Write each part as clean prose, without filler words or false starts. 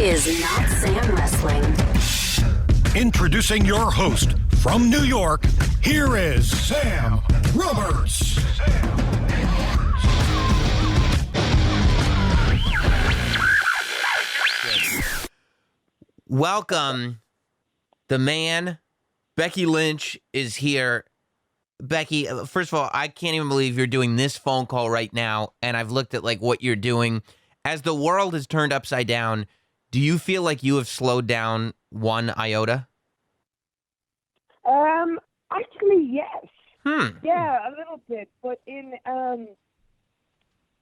is Notsam Wrestling. Introducing your host from New York, here is Sam Roberts. Welcome, the man. Becky Lynch is here. Becky, first of all, I can't even believe you're doing this phone call right now, and I've looked at what you're doing. As the world has turned upside down, do you feel like you have slowed down one iota? Actually, yes. Yeah, a little bit, but in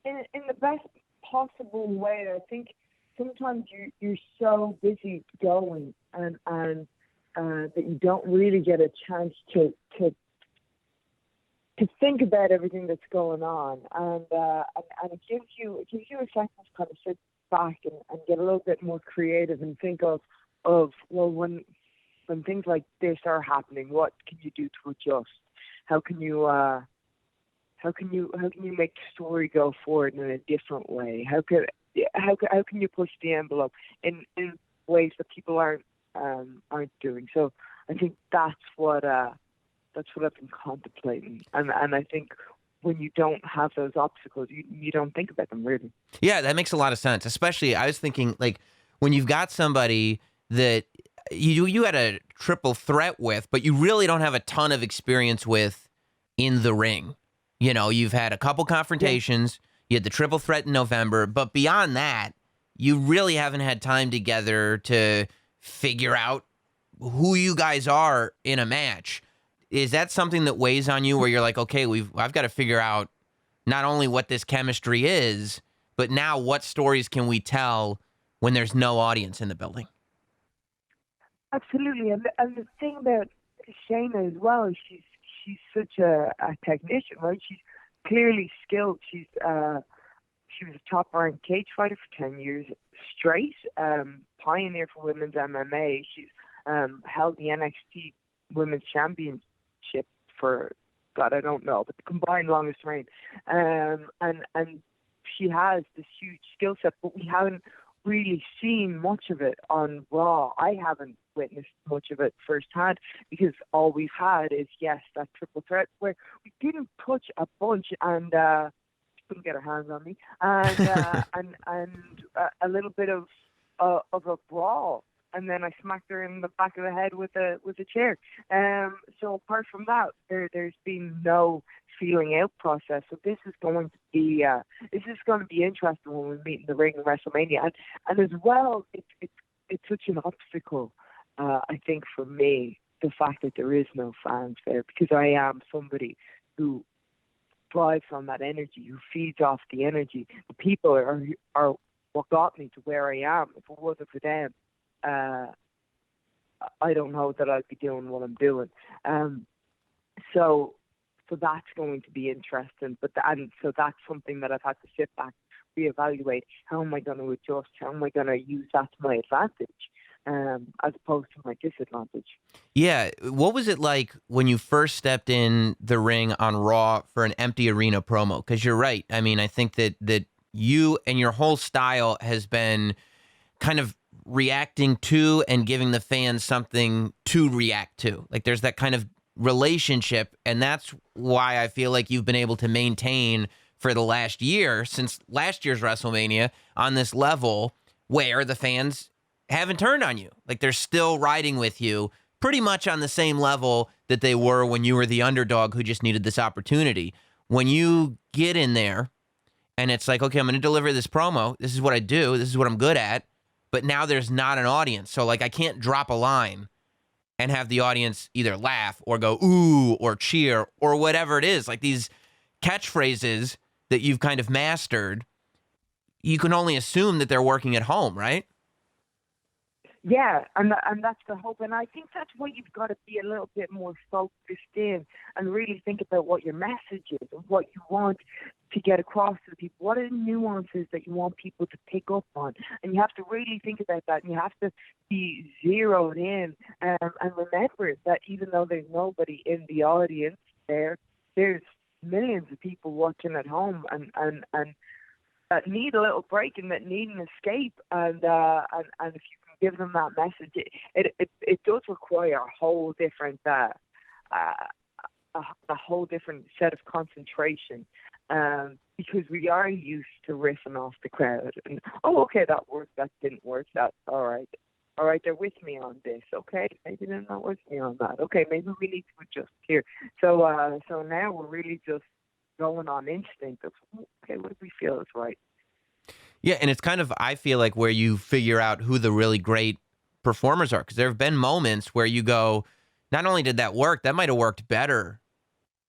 the best possible way. I think sometimes you're so busy going and that you don't really get a chance to think about everything that's going on, and it gives you a second to kind of sit back and get a little bit more creative and think of well, when things like this are happening, what can you do to adjust? How can you make the story go forward in a different way? How can you push the envelope in ways that people aren't doing? So I think that's what I've been contemplating, and I think when you don't have those obstacles, you don't think about them really. Yeah, that makes a lot of sense. Especially, I was thinking when you've got somebody that you had a triple threat with, but you really don't have a ton of experience with in the ring. You know, you've had a couple confrontations. Yeah. You had the triple threat in November, but beyond that, you really haven't had time together to figure out who you guys are in a match. Is that something that weighs on you where you're like, okay, I've got to figure out not only what this chemistry is, but now what stories can we tell when there's no audience in the building? Absolutely, and the thing about Shayna as well is she's such a technician, right? She's clearly skilled. She was a top-ranked cage fighter for 10 years straight, pioneer for women's MMA. She's held the NXT Women's Championship for, God, I don't know, but the combined longest reign. And she has this huge skill set, but we haven't really seen much of it on Raw. I haven't witnessed much of it firsthand because all we've had is, yes, that triple threat where we didn't touch a bunch and couldn't get her hands on me, and a little bit of a brawl. And then I smacked her in the back of the head with a chair. So apart from that, there's been no feeling out process. So this is going to be interesting when we meet in the ring in Wrestlemania. And as well, it's such an obstacle, I think, for me, the fact that there is no fans there, because I am somebody who thrives on that energy, who feeds off the energy. The people are what got me to where I am. If it wasn't for them, I don't know that I'd be doing what I'm doing. So that's going to be interesting. So that's something that I've had to sit back, reevaluate. How am I going to adjust? How am I going to use that to my advantage, as opposed to my disadvantage? Yeah. What was it like when you first stepped in the ring on Raw for an empty arena promo? Because you're right. I mean, I think that you and your whole style has been kind of reacting to and giving the fans something to react to. Like there's that kind of relationship, and that's why I feel like you've been able to maintain for the last year, since last year's WrestleMania, on this level where the fans haven't turned on you. Like they're still riding with you pretty much on the same level that they were when you were the underdog who just needed this opportunity. When you get in there and it's like, okay, I'm going to deliver this promo. This is what I do. This is what I'm good at. But now there's not an audience. So, I can't drop a line and have the audience either laugh or go, ooh, or cheer, or whatever it is. Like these catchphrases that you've kind of mastered, you can only assume that they're working at home, right? Yeah, and that's the hope. And I think that's why you've got to be a little bit more focused in and really think about what your message is and what you want to get across to the people. What are the nuances that you want people to pick up on? And you have to really think about that, and you have to be zeroed in and remember that even though there's nobody in the audience there's millions of people watching at home, and that need a little break and that need an escape, and if you can give them that message, it does require a whole different a whole different set of concentration, because we are used to riffing off the crowd and, oh, okay, that worked, that didn't work, that's all right, they're with me on this, okay, maybe they're not with me on that, okay, maybe we need to adjust here. So now we're really just going on instinct of, okay, what do we feel is right? Yeah, and it's kind of, I feel like, where you figure out who the really great performers are, because there have been moments where you go, not only did that work, that might have worked better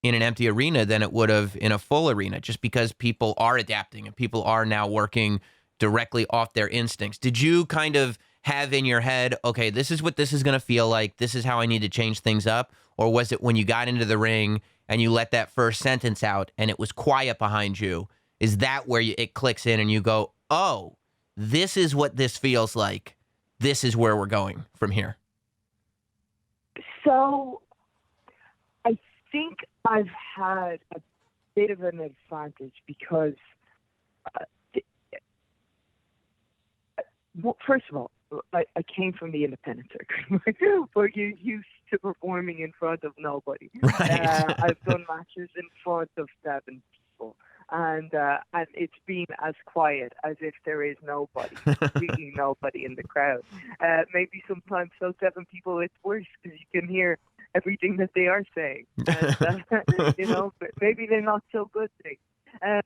in an empty arena than it would have in a full arena, just because people are adapting and people are now working directly off their instincts. Did you kind of have in your head, okay, this is what this is going to feel like, this is how I need to change things up? Or was it when you got into the ring and you let that first sentence out and it was quiet behind you, is that where it clicks in and you go, oh, this is what this feels like, this is where we're going from here? So I think I've had a bit of an advantage because, well, first of all, I came from the independent circuit, where you're used to performing in front of nobody. Right. I've done matches in front of 7 people, and it's been as quiet as if there is nobody, really nobody in the crowd. Maybe sometimes those 7 people, it's worse because you can hear everything that they are saying. And, but maybe they're not so good things. I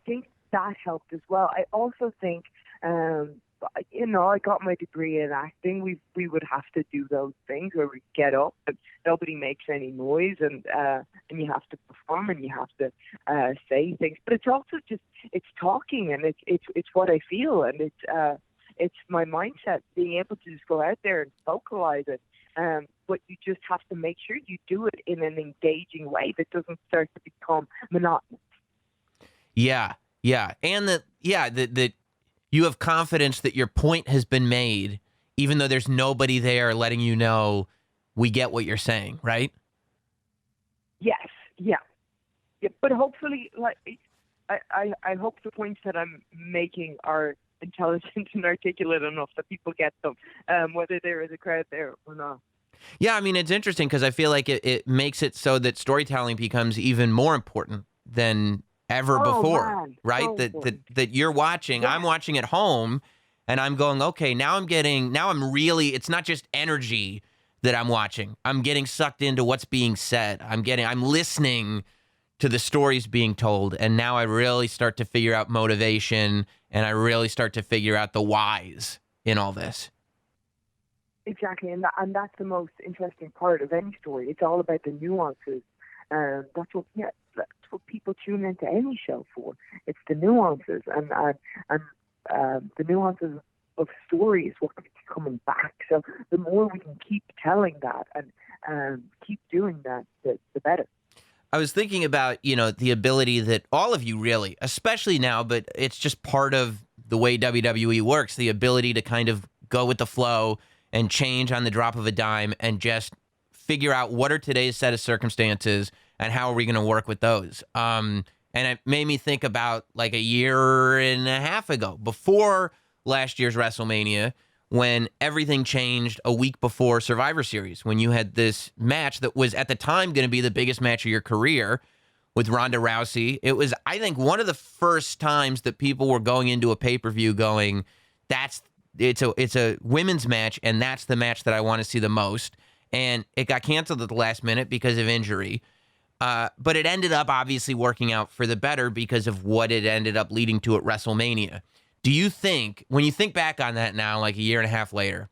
think that helped as well. I also think, I got my degree in acting. We would have to do those things where we get up and nobody makes any noise, and you have to perform and you have to say things. But it's also just, it's talking, and it's what I feel, and it's my mindset, being able to just go out there and vocalize it. But you just have to make sure you do it in an engaging way that doesn't start to become monotonous. Yeah. And that you have confidence that your point has been made, even though there's nobody there letting you know we get what you're saying, right? Yes, yeah. But hopefully, I hope the points that I'm making are intelligent and articulate enough that people get them, whether there is a crowd there or not. Yeah, I mean, it's interesting because I feel like it makes it so that storytelling becomes even more important than ever before, man. right? So that you're watching, yeah. I'm watching at home, and I'm going, okay, now I'm really, it's not just energy that I'm watching. I'm getting sucked into what's being said. I'm listening to the stories being told, and now I really start to figure out motivation, and I really start to figure out the whys in all this. Exactly, and that's the most interesting part of any story. It's all about the nuances. That's what people tune into any show for. It's the nuances, and the nuances of story is what keeps coming back. So the more we can keep telling that and keep doing that, the better. I was thinking about, the ability that all of you really, especially now, but it's just part of the way WWE works, the ability to kind of go with the flow and change on the drop of a dime and just figure out what are today's set of circumstances and how are we going to work with those. And it made me think about like a year and a half ago, before last year's WrestleMania, when everything changed a week before Survivor Series, when you had this match that was at the time going to be the biggest match of your career with Ronda Rousey. It was, I think, one of the first times that people were going into a pay-per-view going, it's a women's match, and that's the match that I want to see the most. And it got canceled at the last minute because of injury. But it ended up obviously working out for the better because of what it ended up leading to at WrestleMania. Do you think, when you think back on that now, like a year and a half later,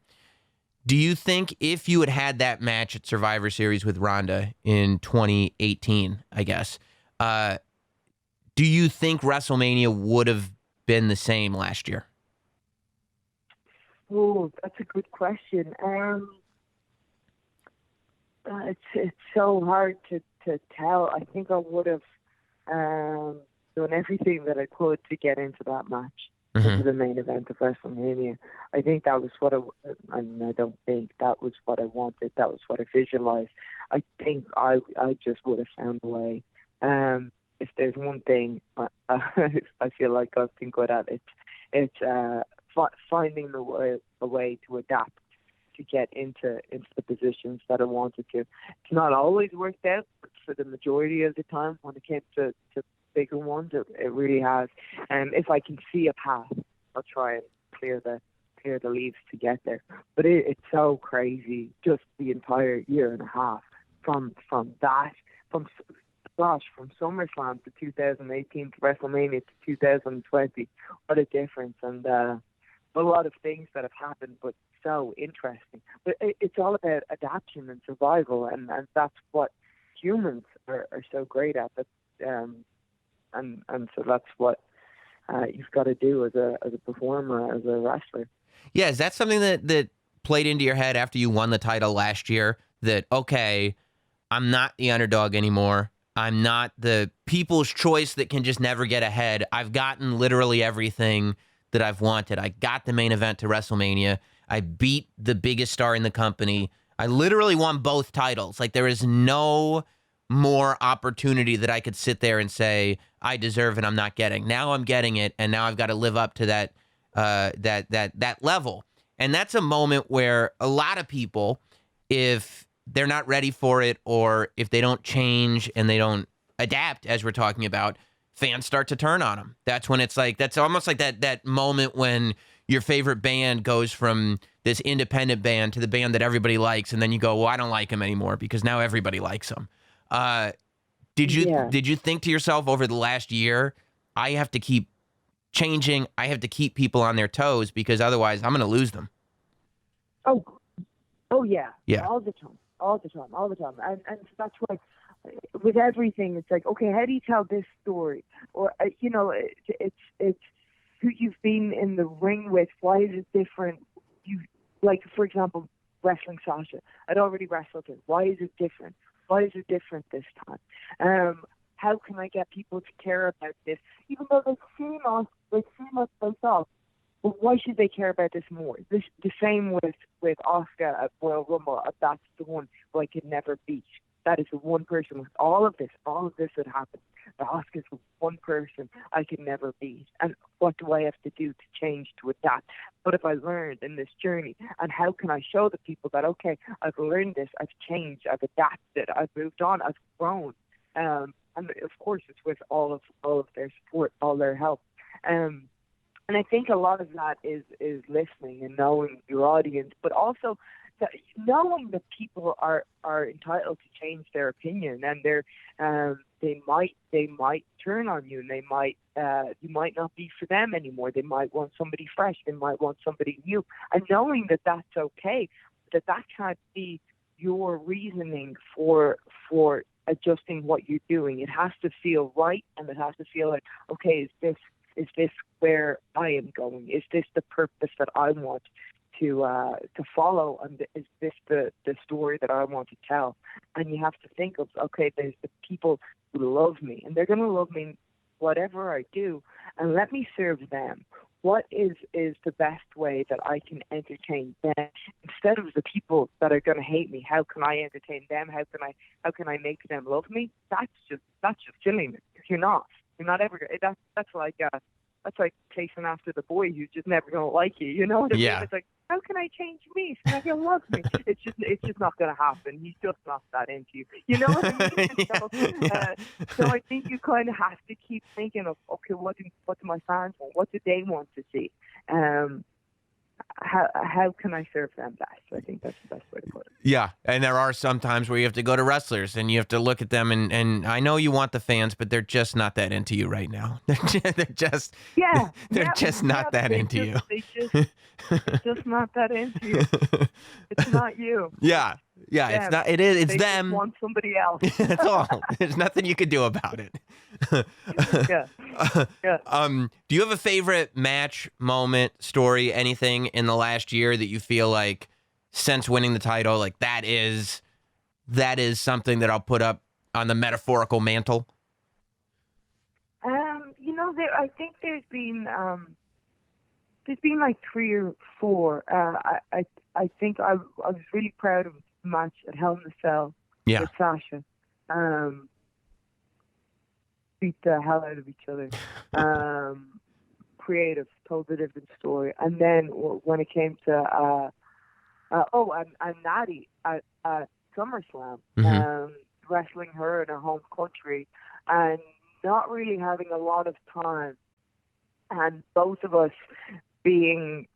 do you think if you had had that match at Survivor Series with Ronda in 2018, I guess, do you think WrestleMania would have been the same last year? Oh, that's a good question. It's so hard to tell. I think I would have done everything that I could to get into that match, into the main event of WrestleMania. I think that was what I don't think that was what I wanted. That was what I visualized. I think I just would have found a way. if there's one thing I feel like I've been good at, it's finding a way to adapt to get into the positions that I wanted to. It's not always worked out, but for the majority of the time, when it came to bigger ones, it really has. And if I can see a path, I'll try and clear the leaves to get there. But it's so crazy, just the entire year and a half from SummerSlam to 2018 to WrestleMania to 2020. What a difference, and a lot of things that have happened, but so interesting. But it's all about adaptation and survival, and that's what humans are so great at. And so that's what you've got to do as a performer, as a wrestler. Yeah, is that something that played into your head after you won the title last year? That, okay, I'm not the underdog anymore. I'm not the people's choice that can just never get ahead. I've gotten literally everything that I've wanted. I got the main event to WrestleMania. I beat the biggest star in the company. I literally won both titles. Like, there is no more opportunity that I could sit there and say, I deserve it, I'm not getting. Now I'm getting it, and now I've got to live up to that level. And that's a moment where a lot of people, if they're not ready for it, or if they don't change and they don't adapt, as we're talking about, fans start to turn on them. That's when it's like, that's almost like that moment when your favorite band goes from this independent band to the band that everybody likes, and then you go, well, I don't like them anymore because now everybody likes them. Did you think to yourself over the last year, I have to keep changing, I have to keep people on their toes because otherwise I'm going to lose them? Oh yeah. Yeah. All the time. And so that's why with everything, it's like, okay, how do you tell this story? Or, it's who you've been in the ring with. Why is it different? Like, for example, wrestling Sasha. I'd already wrestled her. Why is it different? Why is it different this time? How can I get people to care about this? Even though they've seen us face off. But why should they care about this more? The same with Asuka at Royal Rumble. That's the one who I could never beat. That is the one person with all of this that happened. The Asuka's the one person I could never beat. And what do I have to do to change, to adapt? What have I learned in this journey? And how can I show the people that, okay, I've learned this, I've changed, I've adapted, I've moved on, I've grown. And of course, it's with all of their support, all their help. And I think a lot of that is listening and knowing your audience, but also that knowing that people are entitled to change their opinion, and they might turn on you, and they might you might not be for them anymore. They might want somebody fresh. They might want somebody new. And knowing that that's okay, that can't be your reasoning for adjusting what you're doing. It has to feel right, and it has to feel like, okay, is this where I am going? Is this the purpose that I want to follow? And is this the story that I want to tell? And you have to think of, okay, there's the people who love me, and they're going to love me whatever I do, and let me serve them. What is the best way that I can entertain them instead of the people that are going to hate me? How can I entertain them? How can I make them love me? That's just silliness. You're not ever. That's like chasing after the boy who's just never gonna like you. You know what I mean? It's like, how can I change me so he'll love me? It's just not gonna happen. He's just not that into you. You know what I mean? So I think you kind of have to keep thinking of, okay, what do my fans want? What do they want to see? How can I serve them best? I think that's the best way to put it. Yeah, and there are some times where you have to go to wrestlers and you have to look at them, and I know you want the fans, but they're just not that into you right now. They're just not that into you. They're just not that into you. It's not you. Yeah, it's not. It is. It's they them. Just want somebody else. That's all. There's nothing you can do about it. Yeah. Do you have a favorite match, moment, story, anything in the last year that you feel like, since winning the title, like that is something that I'll put up on the metaphorical mantle? I think there's been like 3 or 4. I think I was really proud of the match at Hell in a Cell with Sasha. beat the hell out of each other. Creative, told a different story. And then when it came to and Natty at SummerSlam, wrestling her in her home country, and not really having a lot of time, and both of us being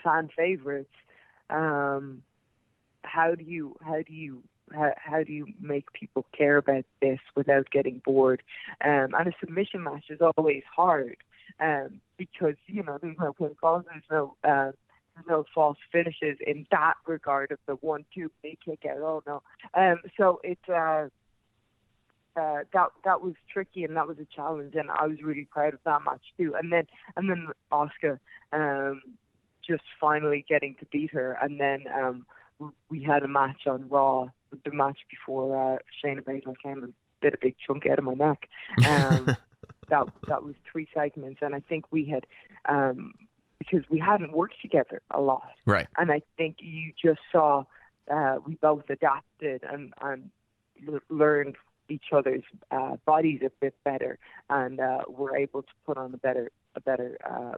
fan favorites. How do you make people care about this without getting bored? And a submission match is always hard, because there's no pinfalls, there's no false finishes in that regard of the 1-2 big kick out. Oh no! So it's that was tricky, and that was a challenge, and I was really proud of that match too. And then Asuka just finally getting to beat her, and then we had a match on Raw, the match before Shayna Baszler came and bit a big chunk out of my neck. That was 3 segments, and I think we had because we hadn't worked together a lot, right? And I think you just saw we both adapted and learned each other's bodies a bit better, and were able to put on a better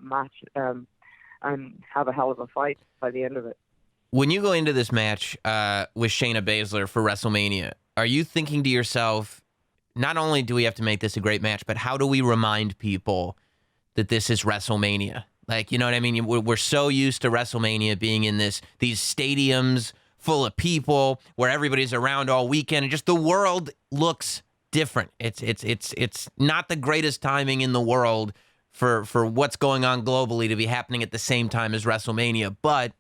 match and have a hell of a fight by the end of it. When you go into this match with Shayna Baszler for WrestleMania, are you thinking to yourself, not only do we have to make this a great match, but how do we remind people that this is WrestleMania? Like, you know what I mean? We're so used to WrestleMania being in these stadiums full of people where everybody's around all weekend, and just the world looks different. It's not the greatest timing in the world for what's going on globally to be happening at the same time as WrestleMania, but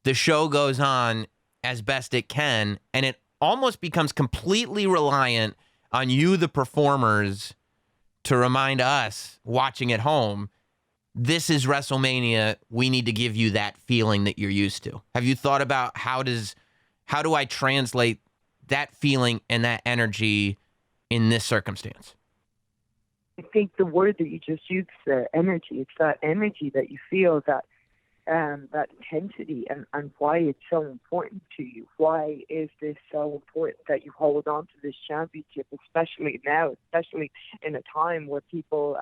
the show goes on as best it can, and it almost becomes completely reliant on you, the performers, to remind us watching at home, this is WrestleMania. We need to give you that feeling that you're used to. Have you thought about how do I translate that feeling and that energy in this circumstance? I think the word that you just used there, energy, it's that energy that you feel, that intensity, and why it's so important to you. Why is this so important that you hold on to this championship, especially now, especially in a time where people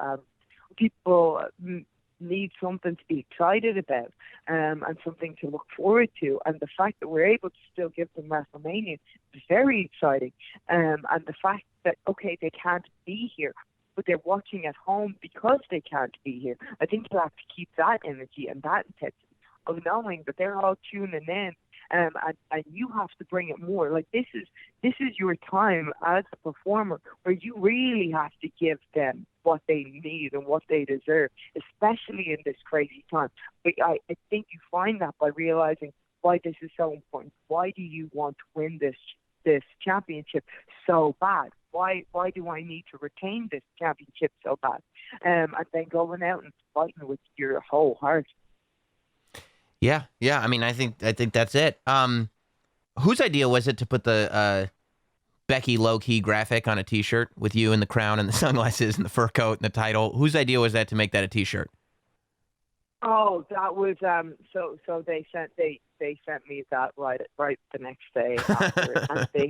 need something to be excited about, and something to look forward to. And the fact that we're able to still give them WrestleMania is very exciting. And the fact that, okay, they can't be here, but they're watching at home because they can't be here. I think you have to keep that energy and that intensity of knowing that they're all tuning in, and you have to bring it more. Like, this is your time as a performer where you really have to give them what they need and what they deserve, especially in this crazy time. But I think you find that by realizing why this is so important. Why do you want to win this championship so bad? Why do I need to retain this championship so bad? And then going out and fighting with your whole heart. Yeah. I mean, I think that's it. Whose idea was it to put the Becky low-key graphic on a T-shirt with you and the crown and the sunglasses and the fur coat and the title? Whose idea was that to make that a T-shirt? Oh, that was so they sent me that right the next day after, and they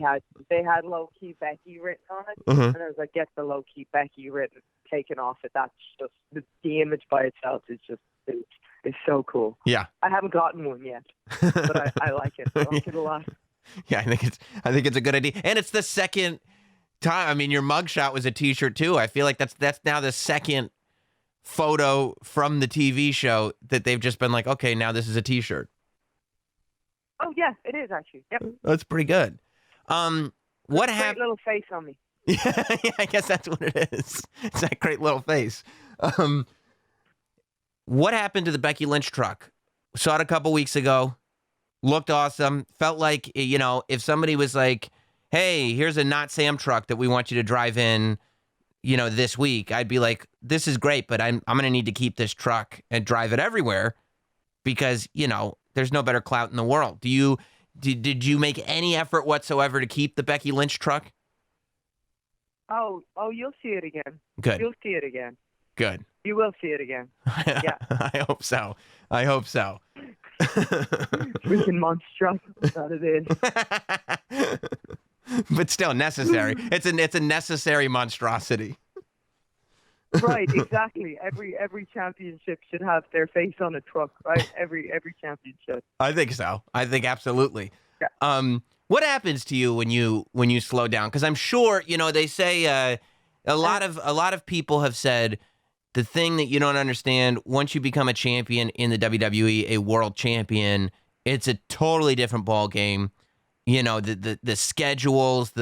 had low-key Becky written on it, and I was like, get the low-key Becky written taken off it. That's just the image by itself is just it's so cool. Yeah, I haven't gotten one yet, but I like it. I like it a lot. Yeah, I think it's a good idea, and it's the second time. I mean, your mugshot was a T-shirt too. I feel like that's now the second photo from the TV show that they've just been like, okay, now this is a T-shirt. Oh yeah, it is actually. Yep, that's pretty good. What happened? Little face on me. Yeah, I guess that's what it is. It's that great little face. What happened to the Becky Lynch truck? Saw it a couple weeks ago. Looked awesome. Felt like, if somebody was like, hey, here's a Notsam truck that we want you to drive in, this week, I'd be like, this is great, but I'm going to need to keep this truck and drive it everywhere because, there's no better clout in the world. Did you make any effort whatsoever to keep the Becky Lynch truck? Oh, you'll see it again. Good. You'll see it again. Good. You will see it again. Yeah. I hope so. Freaking monster truck. That it is. but still necessary. It's a necessary monstrosity. Right, exactly. Every championship should have their face on a truck, right? Every championship. I think so. I think absolutely. Yeah. What happens to you when you slow down? Because I'm sure they say a lot of people have said the thing that you don't understand, once you become a champion in the WWE, a world champion, it's a totally different ball game. The schedules,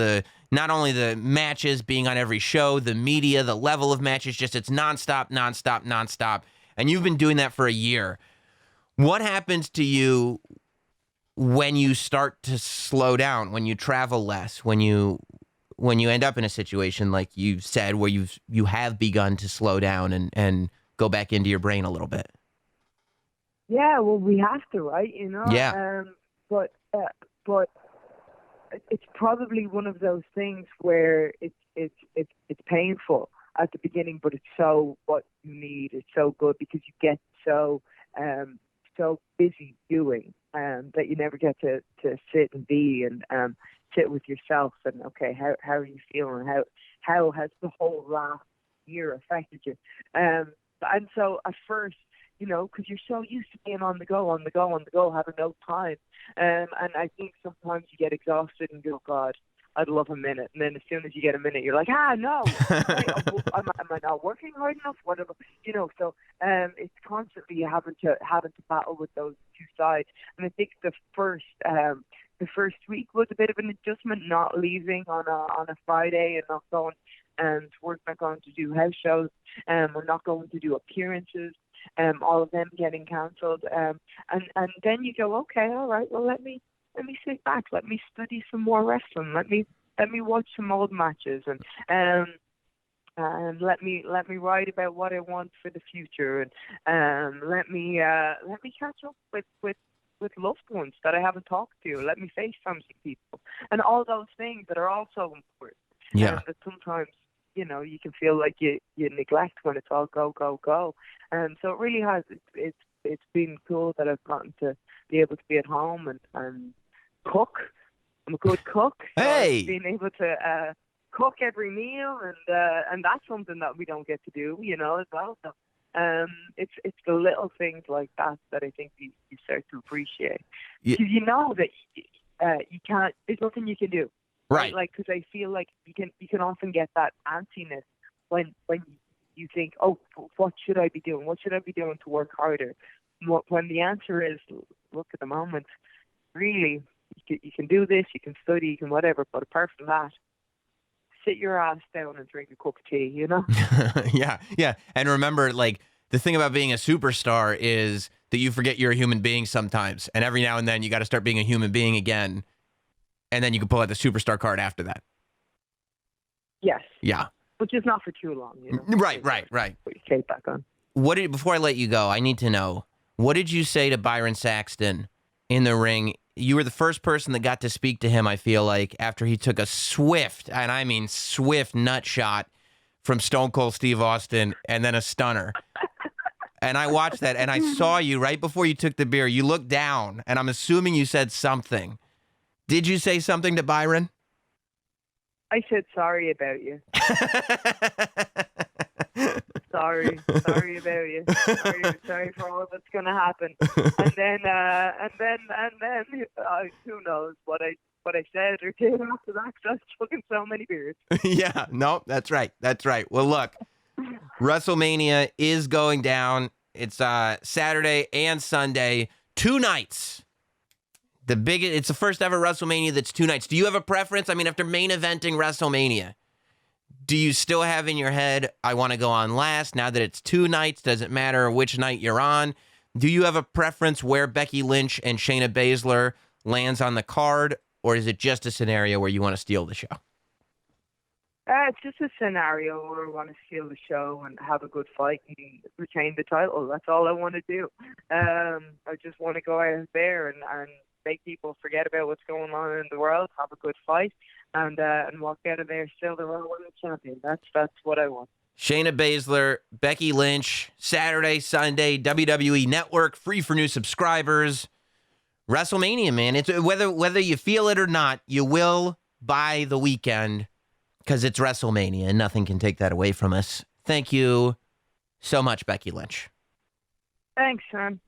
not only the matches being on every show, the media, the level of matches, it's nonstop. And you've been doing that for a year. What happens to you when you start to slow down, when you travel less, when you end up in a situation like you said where you have begun to slow down and go back into your brain a little bit? Yeah, well, we have to, right? Yeah. But it's probably one of those things where it's painful at the beginning, but it's so what you need. It's so good because you get so busy doing that you never get to sit and be and sit with yourself and okay, how are you feeling? How has the whole last year affected you? And so at first, because you're so used to being on the go, having no time. And I think sometimes you get exhausted and go, God, I'd love a minute. And then as soon as you get a minute, you're like, no, am I not working hard enough? Whatever, So it's constantly having to battle with those two sides. And I think the first week was a bit of an adjustment, not leaving on a Friday and not going to work, not going to do house shows, we're not going to do appearances. All of them getting cancelled, and then you go, okay, all right, well let me sit back, let me study some more wrestling, let me watch some old matches, and let me write about what I want for the future, and let me catch up with loved ones that I haven't talked to, let me FaceTime some people, and all those things that are also important. Yeah. That sometimes you can feel like you neglect when it's all go, go, go. And so it really has. It's been cool that I've gotten to be able to be at home and cook. I'm a good cook. So hey, being able to cook every meal and that's something that we don't get to do, as well. So it's the little things like that I think you start to appreciate. Because you know that you can't. There's nothing you can do. Right. Like, because I feel like you can often get that antsiness when you think, oh, what should I be doing? What should I be doing to work harder? When the answer is, look, at the moment, really, you can do this, you can study, you can whatever, but apart from that, sit your ass down and drink a cup of tea, Yeah. And remember, like, the thing about being a superstar is that you forget you're a human being sometimes. And every now and then you got to start being a human being again. And then you can pull out the superstar card after that. Yes. Yeah. Which is not for too long, Right. Put your cape back on. Before I let you go, I need to know, what did you say to Byron Saxton in the ring? You were the first person that got to speak to him, I feel like, after he took a swift, and I mean swift, nut shot from Stone Cold Steve Austin and then a stunner. And I watched that, and I saw you right before you took the beer. You looked down, and I'm assuming you said something. Did you say something to Byron? I said sorry about you. sorry about you. Sorry for all that's going to happen. And then who knows what I said or did after that? Because I was chugging so many beers. Yeah, no, that's right. Well, look, WrestleMania is going down. It's Saturday and Sunday, 2 nights. It's the first ever WrestleMania that's 2 nights. Do you have a preference? I mean, after main eventing WrestleMania, do you still have in your head, I want to go on last? Now that it's 2 nights, does it matter which night you're on? Do you have a preference where Becky Lynch and Shayna Baszler lands on the card? Or is it just a scenario where you want to steal the show? It's just a scenario where I want to steal the show and have a good fight and retain the title. That's all I want to do. I just want to go out there and make people forget about what's going on in the world, have a good fight, and walk out of there still the World Women's Champion. That's what I want. Shayna Baszler, Becky Lynch, Saturday, Sunday, WWE Network, free for new subscribers. WrestleMania, man. It's whether you feel it or not, you will by the weekend because it's WrestleMania and nothing can take that away from us. Thank you so much, Becky Lynch. Thanks, son.